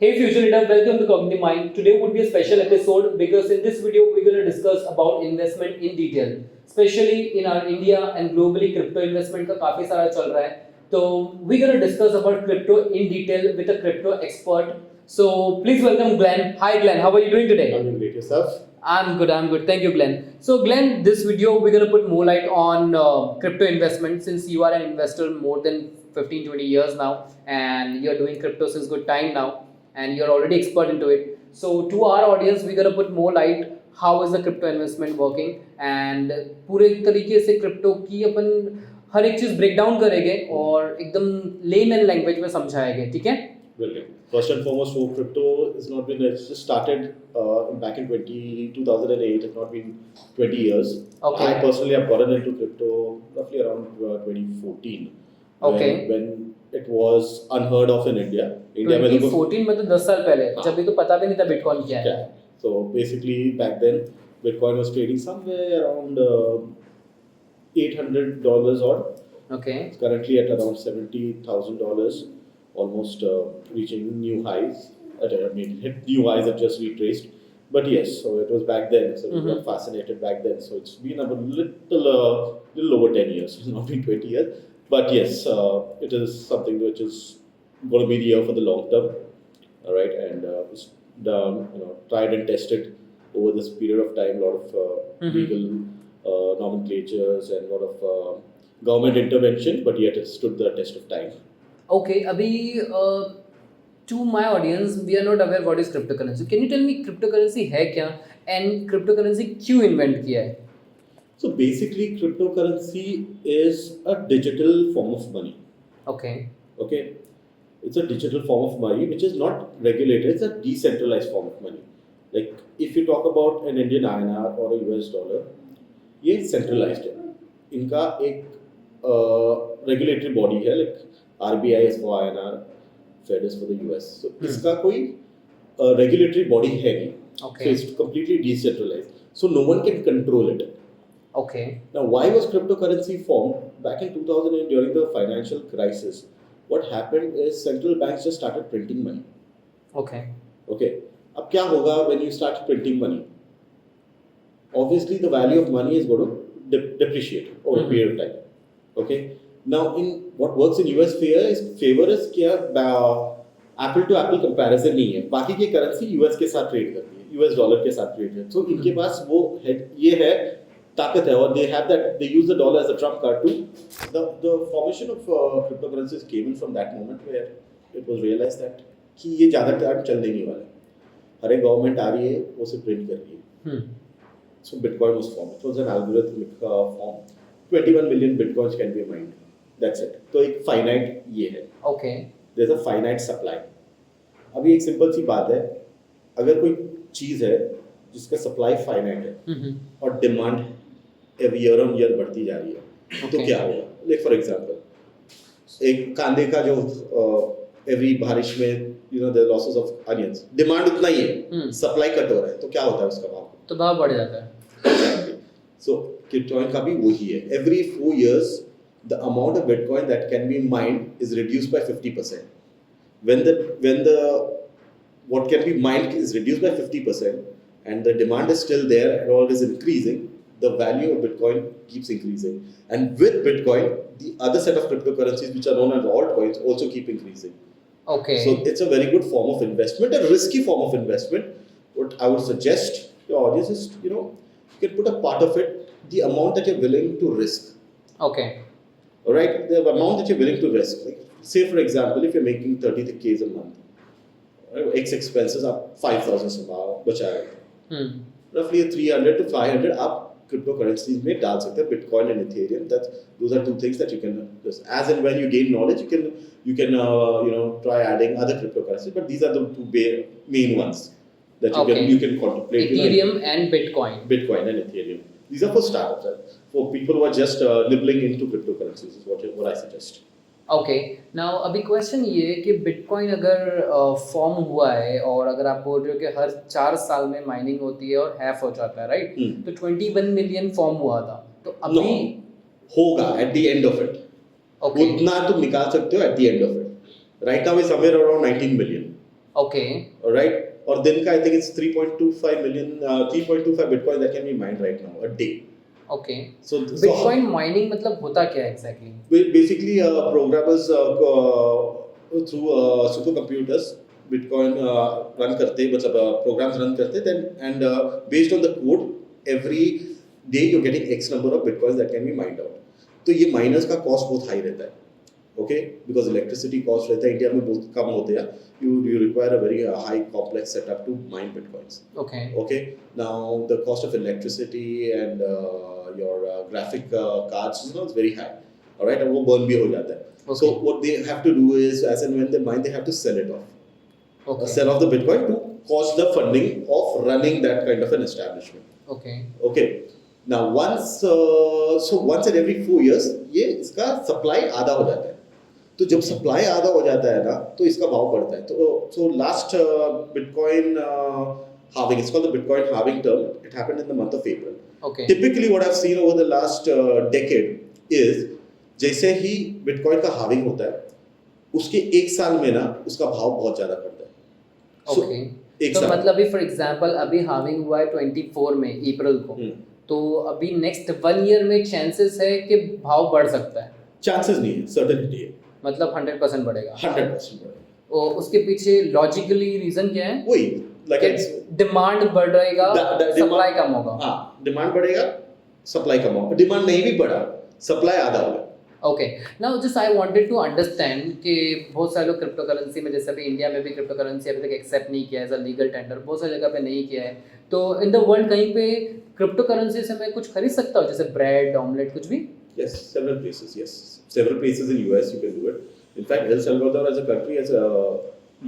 Hey Future Leader, welcome to Cognitive Mind. Today would be a special episode because in this video we're going to discuss about investment in detail, especially in our India and globally crypto investment का काफी सारा चल रहा है. So we're going to discuss about crypto in detail with a crypto expert. So please welcome Glenn. Hi Glenn, how are you doing today? I'm doing great. Yourself? I'm good. Thank you, Glenn. So, Glenn, this video we're going to put more light on crypto investment since you are an investor more than 15-20 years now and you're doing crypto since good time now and you're already expert into it. So, to our audience, we're going to put more light how is the crypto investment working and पूरे तरीके से crypto की अपन हर एक चीज़ break down करेंगे और एकदम layman language में समझाएंगे, ठीक है? Brilliant. First and foremost, for crypto has not been, it's just started back in 2008, it's not been 20 years. Okay. I personally have gotten into crypto roughly around 2014. Okay. When it was unheard of in India. India 2014 मतलब 10 साल पहले जब भी तो पता भी नहीं था बिटकॉइन क्या है. So basically back then Bitcoin was trading somewhere around $800 odd. Okay. It's currently at around $70,000. Almost reaching new highs. Hit new highs have just retraced. But yes, so it was back then. So we got fascinated back then. So it's been about little over 10 years. It's not been 20 years. But yes, it is something which is going to be here for the long term. All right, and it's tried and tested over this period of time. A lot of legal nomenclatures and a lot of government intervention. But yet it stood the test of time. Okay, abhi to my audience, we are not aware what is cryptocurrency. Can you tell me cryptocurrency है क्या and cryptocurrency क्यों invent किया है? So basically, cryptocurrency is a digital form of money. Okay. Okay, it's a digital form of money which is not regulated. It's a decentralized form of money. Like if you talk about an Indian INR or a US dollar, ये centralized है. इनका एक regulatory body है, like RBI is for INR, Fed is for the US. So इसका कोई regulatory body है नहीं. Okay. So it's completely decentralized. So no one can control it. Okay. Now, why was cryptocurrency formed? Back in 2008 during the financial crisis, what happened is central banks just started printing money. Okay. Okay. अब क्या होगा when you start printing money? Obviously, the value of money is going to depreciate over a period of time. Okay. Now, in what works in US favor is क्या apple to apple comparison नहीं है. बाकी की currency US के साथ trade करती है, US dollar के साथ trade है. So इनके पास वो ये है ताकत है और they have that, they use the dollar as a trump card too. The formation of cryptocurrencies came in from that moment where it was realized that कि ये ज़्यादा टाइम चलने नहीं वाला. हर एक गवर्नमेंट आ रही है वो उसे प्रिंट कर रही है. So Bitcoin was formed. It was an algorithmic form. 21 million bitcoins can be mined. That's it. तो एक finite ये है. Okay. There's a finite supply. अभी एक सिंपल सी बात है, अगर कोई चीज़ है जिसका सप्लाई फाइनाइट है और डिमांड ईयर ऑन ईयर बढ़ती जा रही है, तो क्या होगा? लाइक फॉर एग्जांपल एक कांदे का जो एवरी बारिश में the losses of onions, demand उतना ही है, सप्लाई कट हो रहा है, तो क्या होता है उसका भाव? तो भाव बढ़ जाता है. सो बिटकॉइन का भी वही है. Every 4 years the amount of bitcoin that can be mined is reduced by 50%. When the what can be mined is reduced by 50% and the demand is still there and all is increasing, the value of Bitcoin keeps increasing. And with Bitcoin, the other set of cryptocurrencies which are known as altcoins also keep increasing. Okay. So it's a very good form of investment, a risky form of investment. What I would suggest your audience is, you can put a part of it, the amount that you're willing to risk. Okay. All right, the amount that you're willing to risk. Like, say for example, if you're making 30K a month, X expenses are 5,000 से बचाया, roughly 300 to 500 आप cryptocurrencies में डाल सकते हैं. Bitcoin and Ethereum, those are two things that you can just, as and when you gain knowledge, you can try adding other cryptocurrencies, but these are the two main ones that you can contemplate. Ethereum and Bitcoin. Bitcoin and Ethereum. These are for startups, right? For people who are just nibbling into cryptocurrencies is what I suggest. Okay now अभी question ये है कि bitcoin अगर form हुआ है और अगर आप बोल रहे हो कि हर 4 साल में माइनिंग होती है और हैफ हो जाता है, राइट? तो 21 मिलियन फॉर्म हुआ था, तो अभी होगा at the end of it. उतना तुम निकाल सकते हो at the end of it. Right now is somewhere around 19 million. Okay. All right, or दिन का I think it's 3.25 million 3.25 Bitcoin that can be mined right now a day. Okay. So Bitcoin mining मतलब होता क्या है exactly? basically programmers through supercomputers Bitcoin run करते मतलब programs run करते then and based on the code every day you're getting X number of Bitcoins that can be mined out. तो ये miners का cost बहुत high रहता है. Okay, because electricity cost रहता है इंडिया में बहुत कम होते हैं. You require a very high complex setup to mine bitcoins. Okay. Okay, now the cost of electricity and your graphic cards is very high. All right, and वो burn भी हो जाता है. Okay. So what they have to do is, as and when they mine, they have to sell it off. Okay. Sell off the bitcoin to cost the funding of running that kind of an establishment. Okay. Okay. Now once once and every 4 years ये इसका supply आधा हो जाता है. तो जब supply आधा हो जाता है ना तो इसका भाव बढ़ता है. तो so last bitcoin halving, it's called the Bitcoin halving term. It happened in the month of April. Okay. Typically what I've seen over the last decade is जैसे ही बिटकॉइन का halving होता है उसके एक साल में ना उसका भाव बहुत ज्यादा बढ़ता है. So, Okay. एक तो साल मतलब अभी फॉर एग्जांपल अभी हाविंग हुआ है 24 में अप्रैल को, तो अभी नेक्स्ट 1 ईयर में चांसेस है कि भाव बढ़ सकता है. चांसेस नहीं है, सर्टेनिटी है. मतलब 100% बढ़ेगा. 100% बढ़ेगा. और उसके पीछे लॉजिकली रीजन क्या है? वही like डिमांड बढ़ रहेगा, सप्लाई कम होगा. हाँ, डिमांड बढ़ेगा, सप्लाई कम होगा. डिमांड नहीं भी बढ़ा, सप्लाई आधा होगा. Okay, now just I wanted to understand कि बहुत सारे लोग क्रिप्टो करेंसी में, जैसे अभी इंडिया में भी क्रिप्टो करेंसी अभी तक एक्सेप्ट नहीं किया है एज अ लीगल टेंडर, बहुत सारी जगह पे नहीं किया है. तो इन द वर्ल्ड कहीं पे क्रिप्टो करेंसी से मैं कुछ खरीद सकता हूँ, जैसे ब्रेड, ऑमलेट, कुछ भी? Yes, several places. Yes, several places in US you can do it. In fact, El Salvador as a country has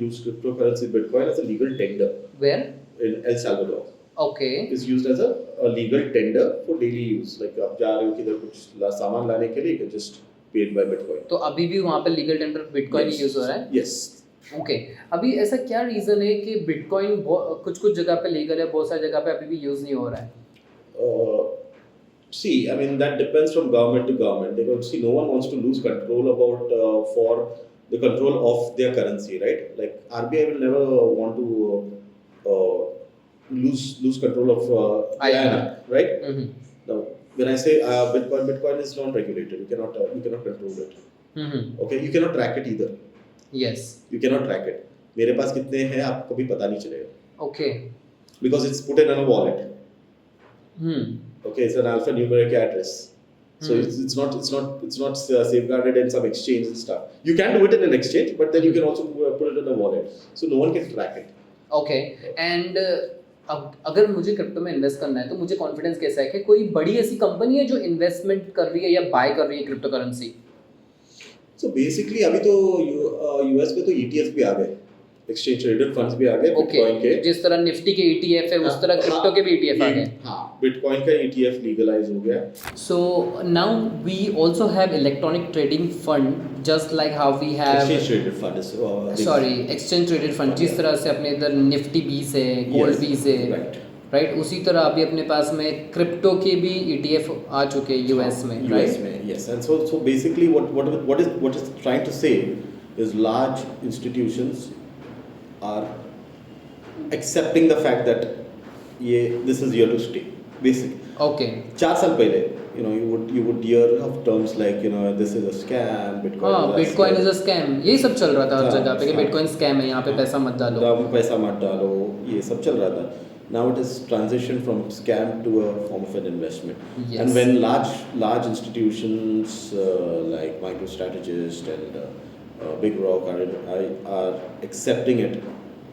used cryptocurrency Bitcoin as a legal tender. Where? In El Salvador. Okay. Is used as a legal tender for daily use. Like आप जा रहे हो किधर कुछ सामान लाने के लिए, you can just pay it by Bitcoin. तो अभी भी वहाँ पे लीगल टेंडर बिटकॉइन ही यूज हो रहा है? Yes. ओके, अभी ऐसा क्या रीजन है कि बिटकॉइन कुछ जगह पे लीगल है, बहुत सारी जगह पे अभी भी यूज नहीं हो रहा है? See, I mean that depends from government to government. Because see, no one wants to lose control about for the control of their currency, right? Like RBI will never want to lose control of INR, right? Mm-hmm. Now, when I say Bitcoin is non-regulated. You cannot control it. Mm-hmm. Okay, you cannot track it either. Yes. You cannot track it. मेरे पास कितने हैं आपको कभी पता नहीं चलेगा. Okay. Because it's put in a wallet. Okay, it's an alphanumeric address. So it's not safeguarded in some exchange and stuff. You can do it in an exchange, but then you can also put it in a wallet. So no one can track it. Okay, and अब अगर मुझे crypto में invest करना है तो मुझे confidence कैसा है कि कोई बड़ी ऐसी कंपनी है जो इन्वेस्टमेंट कर रही है या बाय कर रही है क्रिप्टो करेंसी? So basically अभी तो यूएस में तो ETFs भी आ गए, एक्सचेंज ट्रेडेड फंड्स भी आ गए बिटकॉइन के. जिस तरह निफ्टी के ETF है उस तरह क्रिप्टो के भी ETF आ गए. हाँ, बिटकॉइन का ETF लीगलाइज हो गया. So now we also have electronic trading fund, just like how we have exchange traded fund is exchange traded fund. जिस तरह से अपने इधर निफ्टी 20 है, गोल्ड 20 है, राइट, उसी तरह अभी अपने पास में क्रिप्टो के भी ETF आ चुके हैं यूएस में, right? Yes, and so basically what is trying to say is large institutions are accepting the fact that this is here to stay, basically. Okay. 4 साल पहले you would hear of terms like this is a scam, Bitcoin is a scam, यही सब चल रहा था हर जगह पे कि बिटकॉइन स्कैम है, यहाँ पे पैसा मत डालो, ये सब चल रहा था. Now it is transitioned from scam to a form of an investment. Yes. And when large institutions like MicroStrategist and Big Rock are accepting it,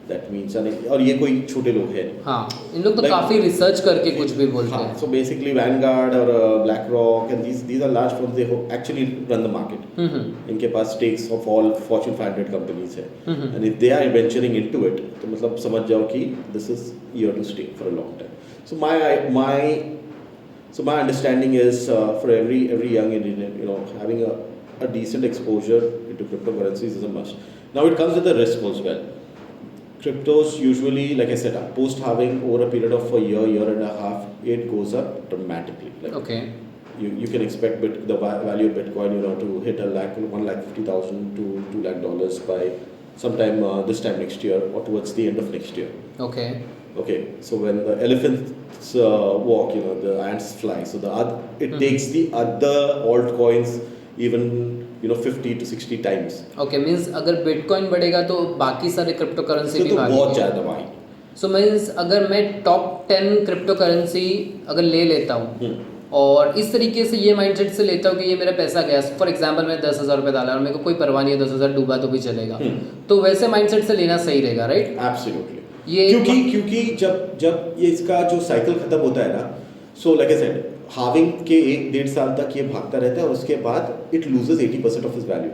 that means और ये कोई छोटे लोग हैं. हाँ, इन लोग तो काफी रिसर्च करके कुछ भी बोलते हैं. So basically Vanguard or BlackRock and these are large firms, they actually run the market. इनके पास stakes of all Fortune 500 companies है. And if they are venturing into it, तो मतलब समझ जाओ कि this is here to stay for a long time. So my understanding is for every young Indian, having a decent exposure into cryptocurrencies is a must. Now it comes with a risk as well. Cryptos usually, like I said, post-halving over a period of a year and a half, it goes up dramatically. Like Okay. You can expect the value of Bitcoin, to hit $150,000 to $2 lakh by sometime this time next year or towards the end of next year. Okay. Okay, so when the elephants walk, you know, the ants fly. So it takes the other altcoins even, you know, 50 to 60 times. Okay, means अगर bitcoin बढ़ेगा तो बाकी सारे crypto currency तो भी बहुत भागेंगे. ज़्यादा भाई. सो मीन्स अगर मैं टॉप 10 क्रिप्टो करेंसी अगर ले लेता हूँ और इस तरीके से ये माइंडसेट से लेता हूँ कि ये मेरा पैसा गया, फॉर एग्जांपल मैं 10,000 रुपये डाला और मेरे को कोई परवाह नहीं है 10,000 डूबा तो भी चलेगा, तो वैसे माइंडसेट से लेना सही रहेगा, राइट? एब्सोल्युटली. ये क्योंकि जब ये इसका जो साइकिल खत्म होता है ना, so like I said, having के 1-1.5 साल तक ये भागता रहता है और उसके बाद it loses 80% of his value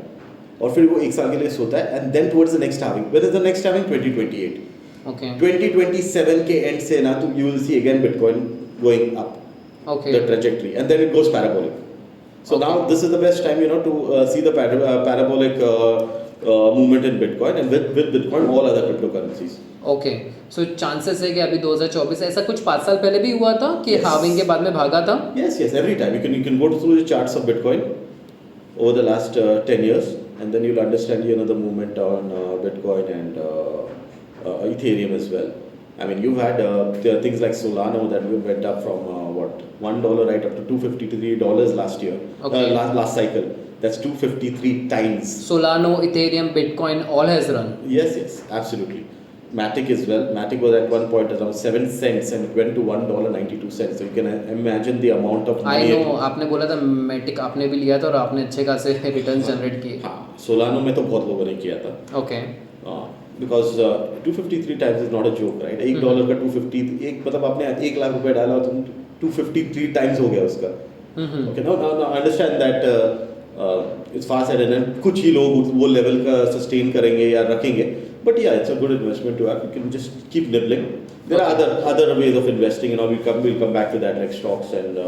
और फिर वो 1 साल के लिए सोता है and then towards the next halving. When is the next halving? 2028. Okay. 2027 के एंड से ना तो you will see again Bitcoin going up okay. the trajectory and then it goes parabolic. So now this is the best time, you know, to see the parabolic movement in Bitcoin and with Bitcoin all other cryptocurrencies. Okay, so chances है कि अभी 2024 ऐसा कुछ 5 साल पहले भी हुआ था कि Yes. हाविंग के बाद में भागा था? Yes, every time you can go through the charts of Bitcoin over the last 10 years and then you'll understand, you know, the movement on Bitcoin and Ethereum as well. I mean, you've had there are things like Solana that went up from $1 right up to $250 to $3 last year. Okay. Last cycle. That's 253 times. Solana, Ethereum, Bitcoin, all has run. Yes, absolutely. Matic as well. Matic was at one point around 7 cents and it went to $1.92. So you can imagine the amount of money. I know. आपने बोला था Matic आपने भी लिया था और आपने अच्छे खासे रिटर्न जनरेट किए. हाँ, Solana में तो बहुत लोगों ने किया था. Okay. Because 253 times is not a joke, right? $1 का 250, एक मतलब आपने 1 लाख रुपए डाला तो 253 times हो गया उसका. Okay, now I understand that it's far sighted and कुछ ही लोग वो लेवल का सस्टेन करेंगे या रखेंगे. But yeah, it's a good investment to have. You can just keep nibbling. There are other ways of investing, you know. We'll come back to that, like stocks and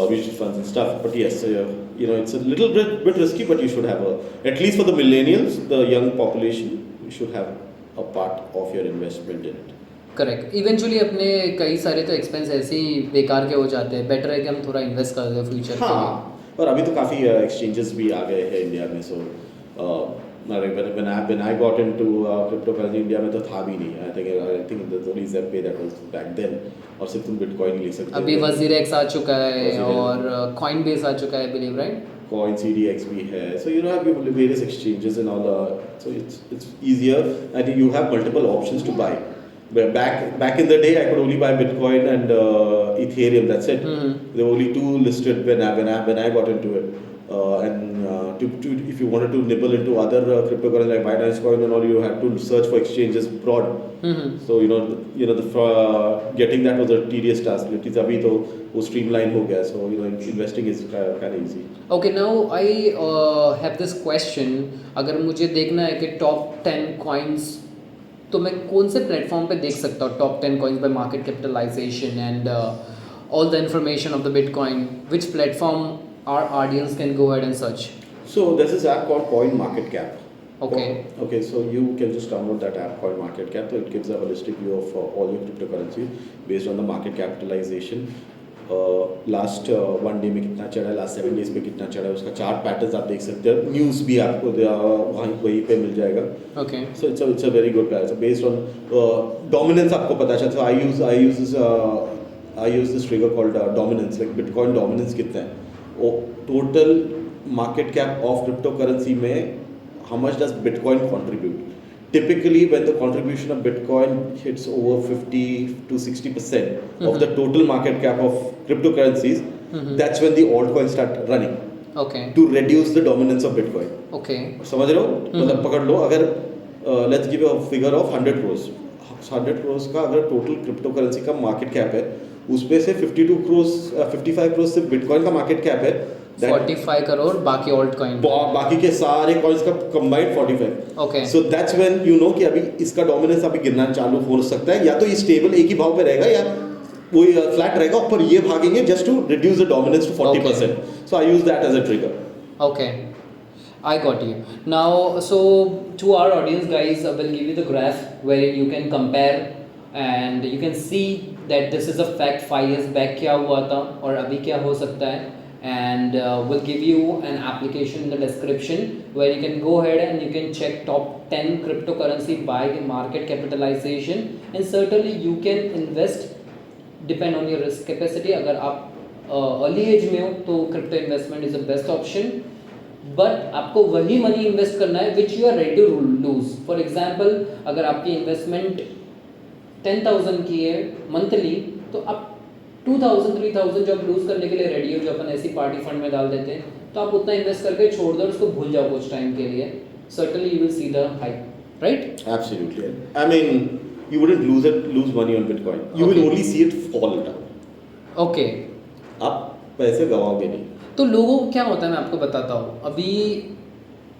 mutual funds and stuff. But yes, you know, it's a little bit risky, but you should have at least for the millennials, the young population, you should have a part of your investment in it. Correct. Eventually अपने कई सारे तो expense ऐसे ही बेकार के हो जाते हैं. बेटर है कि हम थोड़ा इन्वेस्ट कर दें फ्यूचर के लिए. हाँ, और अभी तो काफ़ी एक्सचेंजेस भी आ गए हैं इंडिया में. सो when I got into cryptocurrency India में तो था भी नहीं. I think there's only Zepay that was back then. और सिर्फ तुम बिटकॉइन ले सकते हो. अभी WazirX आ चुका है और Coinbase आ चुका है, बिलीव, राइट? Coin CDX भी है. So you know, have various exchanges and all. So it's easier and you have multiple options to buy. But back in the day, I could only buy Bitcoin and Ethereum. That's it. There were only 2 listed when I got into it. If you wanted to nibble into other cryptocurrencies like Binance Coin and all, you had to search for exchanges broad. So you know getting that was a tedious task. Lekin abhi to वो streamline हो गया. So you know, investing is kind of easy. Okay, now I have this question. अगर मुझे देखना है कि top 10 coins, तो मैं कौन से प्लेटफॉर्म पे देख सकता हूँ top 10 coins by market capitalization and all the information of the Bitcoin? Which platform our audience can go ahead and search? So there's this app called CoinMarketCap. Okay. So you can just download that app called MarketCap. So it gives a holistic view of all your cryptocurrencies based on the market capitalization. Last 1 day में कितना चढ़ा है, last 7 days में कितना चढ़ा है, उसका chart patterns आप देख सकते हैं. न्यूज़ भी आपको वहीं पे मिल जाएगा. Okay. So it's a very good guide. So based on dominance आपको पता चलता है. So I use this trigger called dominance, like Bitcoin dominance कितना है. Total market cap of cryptocurrency में how much does Bitcoin contribute? Typically, when the contribution of Bitcoin hits over 50 to 60% of the total market cap of cryptocurrencies, that's when the altcoins start running. Okay. To reduce the dominance of Bitcoin. Okay. समझ रहे हो? मतलब पकड़ लो, अगर let's give a figure of 100 crores. 100 crores का अगर total cryptocurrency का market cap है, उसमें से 55 crores सिर्फ Bitcoin का market cap है. 45 करोड़ बाकी ऑल्ट कॉइन, बाकी के सारे कॉइन्स का combined 45. Okay. So that's when you know कि अभी इसका डोमिनेंस अभी गिरना चालू हो सकता है, या तो ये स्टेबल एक ही भाव पे रहेगा या वो फ्लैट रहेगा, ऊपर ये भागेंगे just to reduce the dominance to 40%. So I use that as a trigger. Okay, I got you. Now, so to our audience, guys, I will give you the graph wherein you can compare and you can see that this is a fact. 5 years back क्या हुआ था और अभी क्या हो सकता है. and we'll give you an application in the description where you can go ahead and you can check top 10 cryptocurrency by market capitalization, and certainly you can invest depend on your risk capacity. अगर आप early as में हो तो crypto investment is the best option, but आपको वही money invest करना है which you are ready to lose. For example, अगर आपकी इन्वेस्टमेंट 10,000 की है मंथली, तो आप 2,000 3,000 जो आप लूज करने के लिए रेडी हो, जो अपन ऐसी पार्टी फंड में डाल देते हैं, तो आप उतना इन्वेस्ट करके छोड़ दो, उसको भूल जाओ कुछ टाइम के लिए. Certainly you will see the hype, right? Absolutely. I mean, you wouldn't lose money on Bitcoin. You will Okay. only see it fall down. Okay. आप पैसे गवाओगे नहीं. तो लोगों को क्या होता है, मैं आपको बताता हूँ. अभी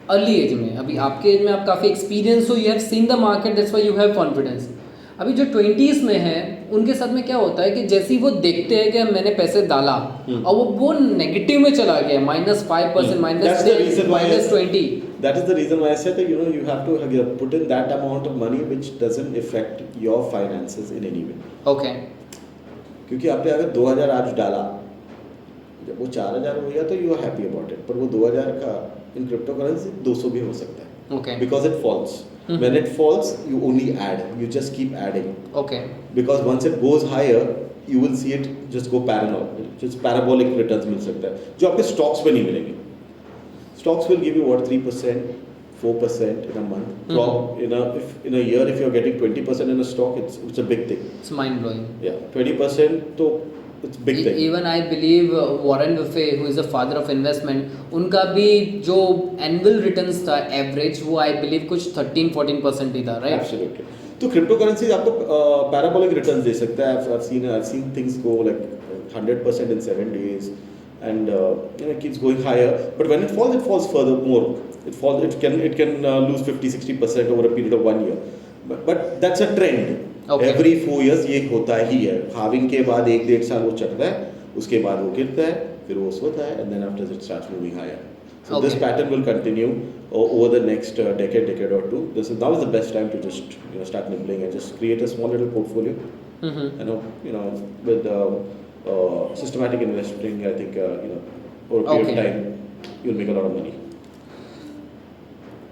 अर्ली एज में, अभी आपके एज में आप काफ़ी एक्सपीरियंस हो, you have seen the market, that's why you have confidence. अभी जो 20s में है उनके साथ में क्या होता है कि जैसे ही वो देखते हैं कि मैंने पैसे डाला और वो नेगेटिव में चला गया, -5%, That's the reason why -20. That is the reason why I said that you have to put in that amount of money which doesn't affect your finances in any way. Okay. क्योंकि आपने अगर 2,000 आज डाला, जब वो 4,000 हो गया तो you are happy about it, पर वो 2,000 का इन क्रिप्टो करेंसी 200 भी हो सकता है. Okay. Because it falls. When it falls, you only add. You just keep adding. Okay. Because once it goes higher, you will see it just go parabolic returns मिल सकता है, जो आपके stocks पे नहीं मिलेंगे. Stocks will give you what, 3%, 4% in a month. In a year, if you're getting 20% in a stock, it's a big thing. It's mind blowing. Yeah, 20% तो it's a big thing. Even I believe Warren Buffett, who is the father of investment, उनका भी जो annual returns था average, वो I believe कुछ 13-14% ही था, right? Absolutely. तो crypto currency आपको पैराबोलिक रिटर्न्स दे सकता है. I've seen things go like 100% in 7 days, and it keeps going higher. But when it falls further more. It can lose 50-60% over a period of 1 year. But that's a trend. Okay. Every 4 years ये होता ही है. Halving के बाद 1-1.5 साल वो चढ़ता है, उसके बाद वो गिरता है, फिर वो सोता है, and then after it starts moving higher. So Okay. this pattern will continue over the next decade or two. Now is the best time to just start nibbling and just create a small little portfolio. Mm-hmm. With systematic investing, I think over a period Okay. of time you'll make a lot of money.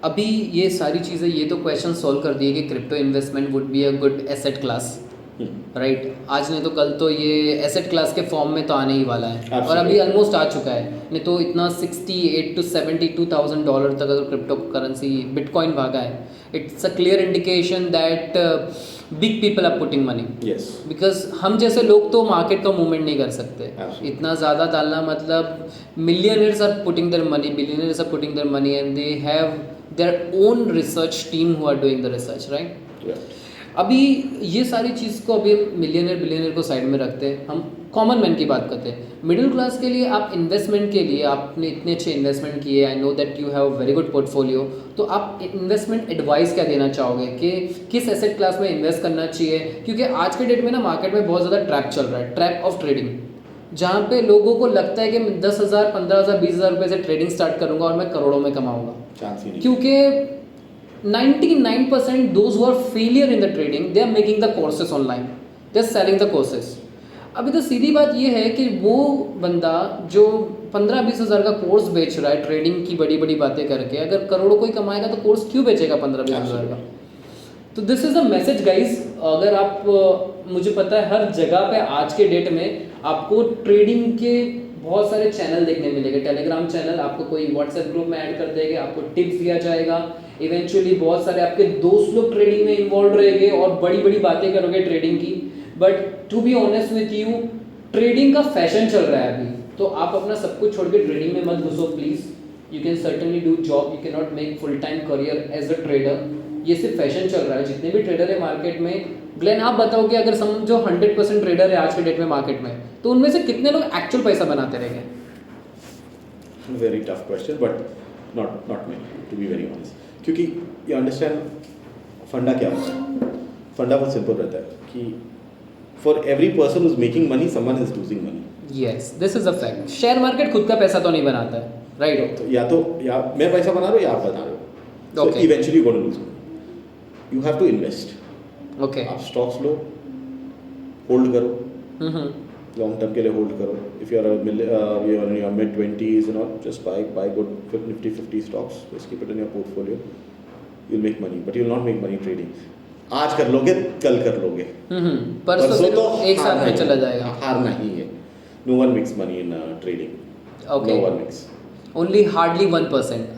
अभी ये सारी चीज़ें, ये तो question solve कर दिए कि crypto investment would be a good asset class, right? आज नहीं तो कल तो ये एसेट क्लास के फॉर्म में तो आने ही वाला है. Absolutely. और अभी ऑलमोस्ट आ चुका है. नहीं तो इतना $68,000-72,000 तक अगर क्रिप्टो करेंसी बिटकॉइन भागा है, it's a clear indication that big people are putting money. Yes. Because हम जैसे लोग तो मार्केट का मूवमेंट नहीं कर सकते. Absolutely. इतना ज़्यादा डालना मतलब millionaires are putting their money, billionaires are putting their money, and they have their own research team who are doing the research, right? Yeah. अभी ये सारी चीज़ को अभी मिलियनर बिलियनर को साइड में रखते हैं, हम कॉमन मैन की बात करते हैं. मिडिल क्लास के लिए आप इन्वेस्टमेंट के लिए आपने इतने अच्छे इन्वेस्टमेंट किए, I know that you have very good portfolio, तो आप इन्वेस्टमेंट एडवाइस क्या देना चाहोगे कि किस एसेट क्लास में इन्वेस्ट करना चाहिए? क्योंकि आज के डेट में ना मार्केट में बहुत ज़्यादा ट्रैप चल रहा है, ट्रैप ऑफ ट्रेडिंग, जहाँ पे लोगों को लगता है कि मैं 10,000 15,000 20,000 रुपये से ट्रेडिंग स्टार्ट करूँगा और मैं करोड़ों में कमाऊँगा. Chance ही नहीं. क्योंकि 99% those who are failure in the trading, they are making the courses online, they are selling the courses. अभी तो सीधी बात ये है कि वो बंदा जो 15-20 हज़ार का कोर्स बेच रहा है ट्रेडिंग की बड़ी बड़ी बातें करके, अगर करोड़ों कोई कमाएगा तो कोर्स क्यों बेचेगा 15-20 हज़ार का? तो this is a message guys. अगर आप मुझे पता है हर जगह पे आज के डेट में आपको ट्रेडिंग के बहुत सारे चैनल देखने मिलेंगे. टेलीग्राम चैनल, आपको कोई व्हाट्सएप ग्रुप में ऐड कर देंगे, आपको टिप्स दिया जाएगा. इवेंचुअली बहुत सारे आपके दोस्त लोग ट्रेडिंग में इन्वॉल्व रहेंगे और बड़ी बड़ी बातें करोगे ट्रेडिंग की. But to be honest with you, trading का फैशन चल रहा है अभी, तो आप अपना सब कुछ छोड़ के ट्रेडिंग में मत घुसो please. You can certainly do job, you can not make full time career as a trader. ये सिर्फ फैशन चल रहा है. जितने भी ट्रेडर है मार्केट में, ग्लेन आप बताओ कि अगर समझो 100% ट्रेडर है आज के डेट में मार्केट में, तो उनमें से कितने लोग एक्चुअल पैसा बनाते रहेंगे? Very tough question, but not many, to be very honest. क्योंकि you understand फंडा क्या होता है? फंडा बहुत सिंपल रहता है कि for every person who's making money, someone is losing money. Yes, this is a fact. Share market खुद का पैसा तो नहीं बनाता है, राइट? तो या मैं पैसा बना रहा हूँ या आप बना रहे हो. So Okay. eventually you're going to lose money. You have to invest. ओके. आप स्टॉक्स लो, होल्ड करो, लॉन्ग टर्म के लिए होल्ड करो. If you are in your mid 20s and all, just buy good Nifty 50 stocks, just keep it in your portfolio. You'll make money, but you'll not make money trading. आज कर लोगे, कल कर लोगे, परसों तो एक साथ में चला जाएगा. हारना ही है. No one makes money in trading. Okay. No one makes. Only hardly 1%.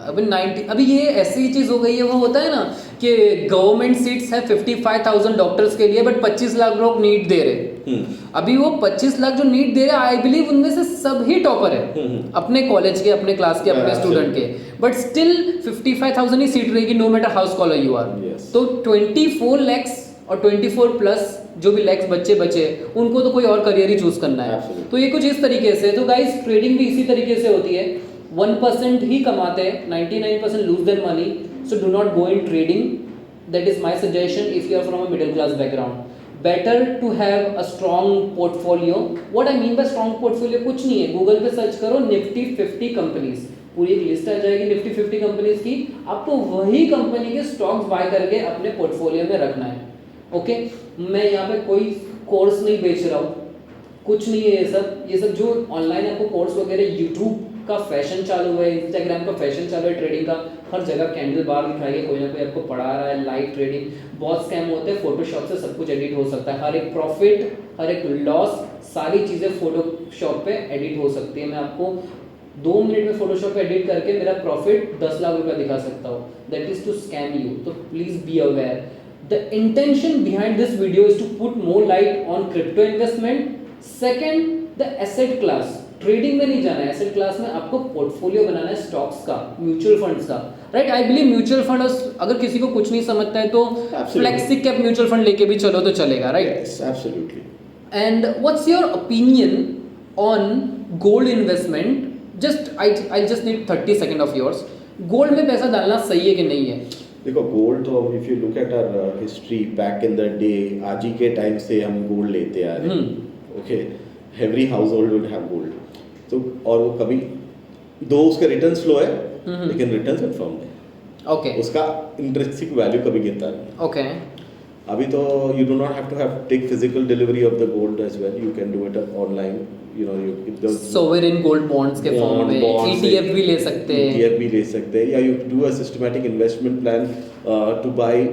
अभी ये ऐसी चीज़ हो गई है, वो होता है ना कि गवर्नमेंट सीट्स है 55,000 डॉक्टर्स के लिए, बट 25 लाख लोग नीट दे रहे. अभी वो 25 लाख जो नीट दे रहे, आई बिलीव उनमें से सब ही टॉपर है, अपने कॉलेज के, अपने क्लास के, अपने स्टूडेंट के, बट स्टिल 55,000 ही सीट रहेगी, no matter how scholar you are. तो 24 लैक्स और 24 प्लस जो भी लैक्स बच्चे बचे, उनको तो कोई और करियर ही चूज करना है. तो ये कुछ इस तरीके से. तो गाइस, ट्रेडिंग भी इसी तरीके से होती है. 1% ही कमाते हैं, 99% lose their money. So do not go in trading. That is my suggestion if you are from a middle class background. Better to have a strong portfolio. What I mean by strong portfolio कुछ नहीं है. Google पे search करो Nifty 50 companies. पूरी एक list आ जाएगी Nifty 50 companies की. आपको वही कंपनी के स्टॉक्स बाय करके अपने पोर्टफोलियो में रखना है. ओके, मैं यहाँ पे कोई कोर्स नहीं बेच रहा हूँ, कुछ नहीं है ये सब जो ऑनलाइन आपको कोर्स वगैरह, यूट्यूब का फैशन चालू है, इंस्टाग्राम का फैशन चालू है, ट्रेडिंग का हर जगह कैंडल बार दिखाइए, कोई ना कोई आपको पढ़ा रहा है. लाइव ट्रेडिंग बहुत स्कैम होते हैं. फोटोशॉप से सब कुछ एडिट हो सकता है. हर एक प्रॉफिट, हर एक लॉस, सारी चीज़ें फोटोशॉप पे एडिट हो सकती है. मैं आपको 2 मिनट में फोटोशॉप पे एडिट करके मेरा प्रॉफिट 10 लाख रुपया दिखा सकता हूँ. That is to scam you. तो please be aware. The intention behind this video is to put more light on crypto investment. Second, the asset class. Trading में नहीं जाना है, एसेट क्लास में आपको पोर्टफोलियो बनाना है स्टॉक्स का, म्यूचुअल फंड्स का. Right, I believe mutual fund, अगर किसी को कुछ नहीं समझता है तो फ्लेक्सी कैप म्यूचुअल फंड लेके भी चलो तो चलेगा. Right, absolutely. And what's your opinion on gold investment? Just I just need 30 second of yours. Gold में पैसा डालना सही है कि नहीं है? देखो, गोल्ड तो if you look at our history back in the day, आज ही के टाइम से हम गोल्ड लेते आ रहे हैं. Okay, every house hold would have gold. तो और वो कभी दो उसके रिटर्न स्लो है, लेकिन रिटर्न कंफर्म है. ओके, उसका इंटरेस्टिंग वैल्यू कभी गिरता नहीं. ओके, अभी तो you do not have to take physical delivery of the gold as well. You can do it online. You know, you sovereign gold bonds के फॉर्म में ETF भी ले सकते हैं. ETF भी ले सकते हैं, या you do a systematic investment plan to buy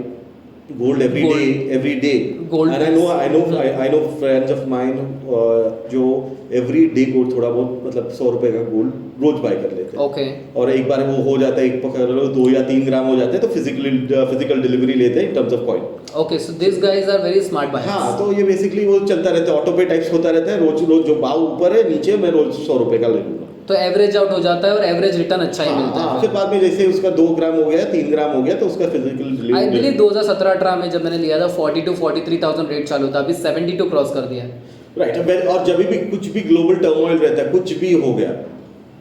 gold every day. Gold. And I know friends of mine जो every day gold थोड़ा बहुत, मतलब 100 रुपए का गोल्ड रोज बाय कर लेते हैं. ओके, और एक बार वो हो जाता है, एक पकड़ लो 2 या 3 ग्राम हो जाते हैं, तो फिजिकल डिलीवरी लेते हैं in terms of coin. Okay, so this guys are very smart buyers. हाँ, तो ये बेसिकली वो चलता रहता है, ऑटो पे टाइप्स होता रहता है. रोज जो भाव ऊपर है, नीचे मैं रोज 100 रुपए का ले लूंगा, तो एवरेज आउट हो जाता है और एवरेज रिटर्न अच्छा ही मिलता है. फिर बाद में जैसे उसका 2 ग्राम हो गया, 3 ग्राम हो गया, तो उसका फिजिकल आई बिलीव 2017-18 में जब मैंने लिया था 42-43,000 रेट चालू था, अभी 72 क्रॉस कर दिया. राइट. और जब भी कुछ भी ग्लोबल टर्मोइल रहता है, कुछ भी हो गया,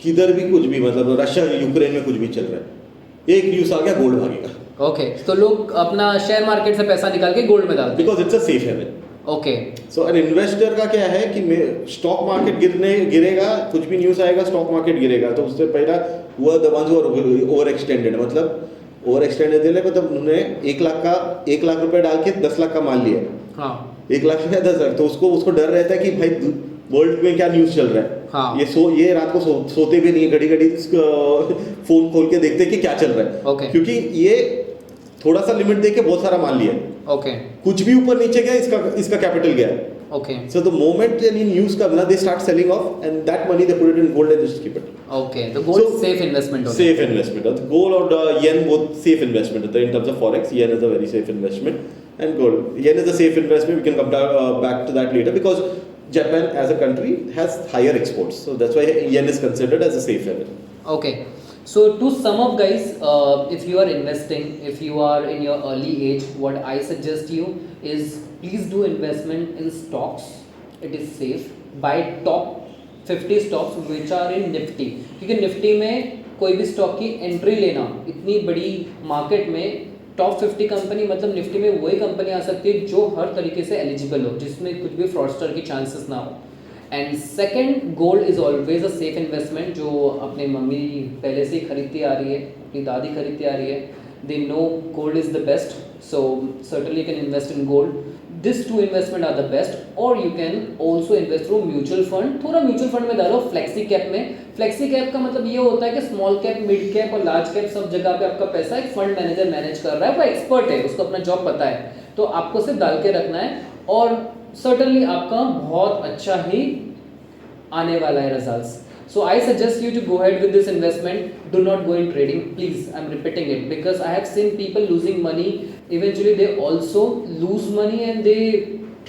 किधर भी कुछ भी, मतलब रशिया यूक्रेन में कुछ भी चल रहा है, एक न्यूज आ गया, गोल्ड भागेगा. ओके, तो लोग अपना शेयर मार्केट से पैसा निकाल के गोल्ड में डालते हैं, because it's a safe haven. Okay, so an investor का क्या है कि स्टॉक मार्केट गिरेगा, कुछ भी न्यूज़ आएगा, स्टॉक मार्केट गिरेगा, तो उससे पहला हुआ the ones who over extended. मतलब ओवर एक्सटेंडेड दिले, मतलब उन्होंने 1 लाख रुपए डाल के 10 लाख का माल लिया. हाँ, 1 लाख या 10 लाख, तो उसको डर रहता है कि भाई वर्ल्ड में क्या न्यूज़ चल रहा है. हाँ. ये रात को सोते भी नहीं है, घड़ी फोन खोल के देखते कि क्या चल रहा है. Okay. क्योंकि ये थोड़ा सा लिमिट देके बहुत सारा माल लिया. ओके, कुछ भी ऊपर नीचे गया, इसका कैपिटल गया. Okay, So the moment any news comes, they start selling off, and that money they put it in gold and just keep it. Okay. तो गोल्ड So, सेफ इन्वेस्टमेंट होता है. Safe investment. The gold or the yen, both safe investment. In terms of forex, yen is a very safe investment, and gold. Yen is a safe investment. We can come back to that later, because Japan as a country has higher exports, so that's why yen is considered as a safe haven. Okay. So to sum up, guys, if you are investing, if you are in your early age, what I suggest you is please do investment in stocks. It is safe. Buy top 50 stocks which are in Nifty. क्योंकि Nifty में कोई भी stock की entry लेना, इतनी बड़ी market में top 50 company, मतलब निफ्टी में वही कंपनी आ सकती है जो हर तरीके से एलिजिबल हो, जिसमें कुछ भी फ्रॉडस्टर की चांसेस ना हो. And second, gold is always a safe investment, जो अपने मम्मी पहले से ही खरीदती आ रही है, अपनी दादी खरीदती आ रही है. They know gold is the best, so certainly can invest in gold. This two investment are the best, और you can also invest through mutual fund. थोड़ा म्यूचुअल फंड में डालो फ्लेक्सी कैप में. फ्लेक्सी कैप का मतलब ये होता है कि स्मॉल कैप, मिड कैप और लार्ज कैप सब जगह पे आपका पैसा एक फंड मैनेजर मैनेज कर रहा है, वो एक्सपर्ट है, उसको अपना जॉब पता है, तो आपको सिर्फ डाल के रखना है और सर्टनली आपका बहुत अच्छा ही आने वाला है results. So I suggest you to go ahead with this investment. Do not go in trading, please. I'm repeating it because I have seen people losing money. Eventually they also lose money and they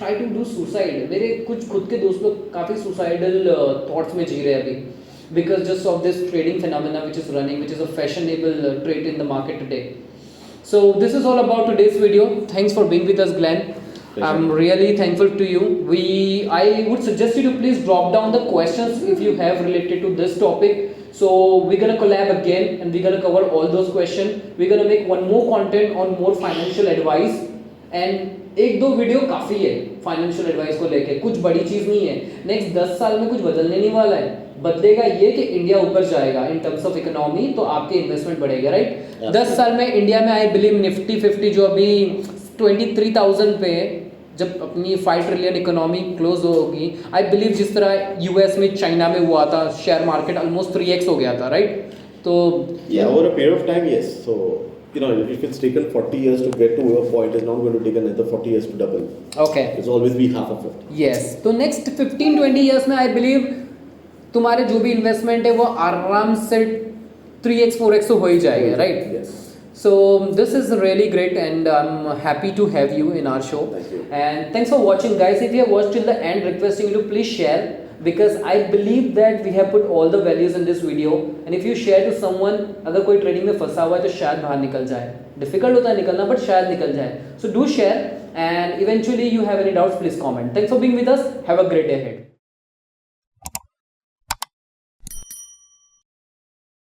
try to do suicide. मेरे कुछ खुद के दोस्त लोग काफ़ी suicidal thoughts में जी रहे हैं अभी because just of this trading phenomena which is running, which is a fashionable trait in the market today. So this is all about today's video. Thanks for being with us, Glenn. I'm really thankful to you. I would suggest you to please drop down the questions if you have related to this topic. So we're gonna collab again and we're gonna cover all those questions. We're gonna make one more content on more financial advice. And एक दो video काफ़ी है financial advice को लेके, कुछ बड़ी चीज़ नहीं है. नेक्स्ट 10 साल में कुछ बदलने नहीं वाला है. बदलेगा ये कि इंडिया ऊपर जाएगा इन टर्म्स ऑफ इकोनॉमी, तो आपके इन्वेस्टमेंट बढ़ेगा, राइट. 10 साल में इंडिया में आई बिलीव निफ्टी 50 जो अभी 23,000 पे, जब अपनी 5 ट्रिलियन इकोनॉमी क्लोज होगी, आई बिलीव जिस तरह यूएस में, चाइना में हुआ था, शेयर मार्केट ऑलमोस्ट 3x हो गया था, राइट. तो over a period of time, yes. So you know, if it's taken 40 years to get to your point, it's not going to take another 40 years to double. Okay. It's always be half of it. Yes. तो next 15-20 years में I believe तुम्हारे जो भी investment है वो आराम से 3x 4x तो हो ही जाएगा, right. Yes. So this is really great and I'm happy to have you in our show. Thank you. And thanks for watching, guys. If you have watched till the end, requesting you to please share because I believe that we have put all the values in this video. And if you share to someone, अगर कोई trading में फंसा हुआ है तो शायद बाहर निकल जाए. Difficult होता है निकलना, but शायद निकल जाए. So do share and eventually you have any doubts, please comment. Thanks for being with us. Have a great day ahead.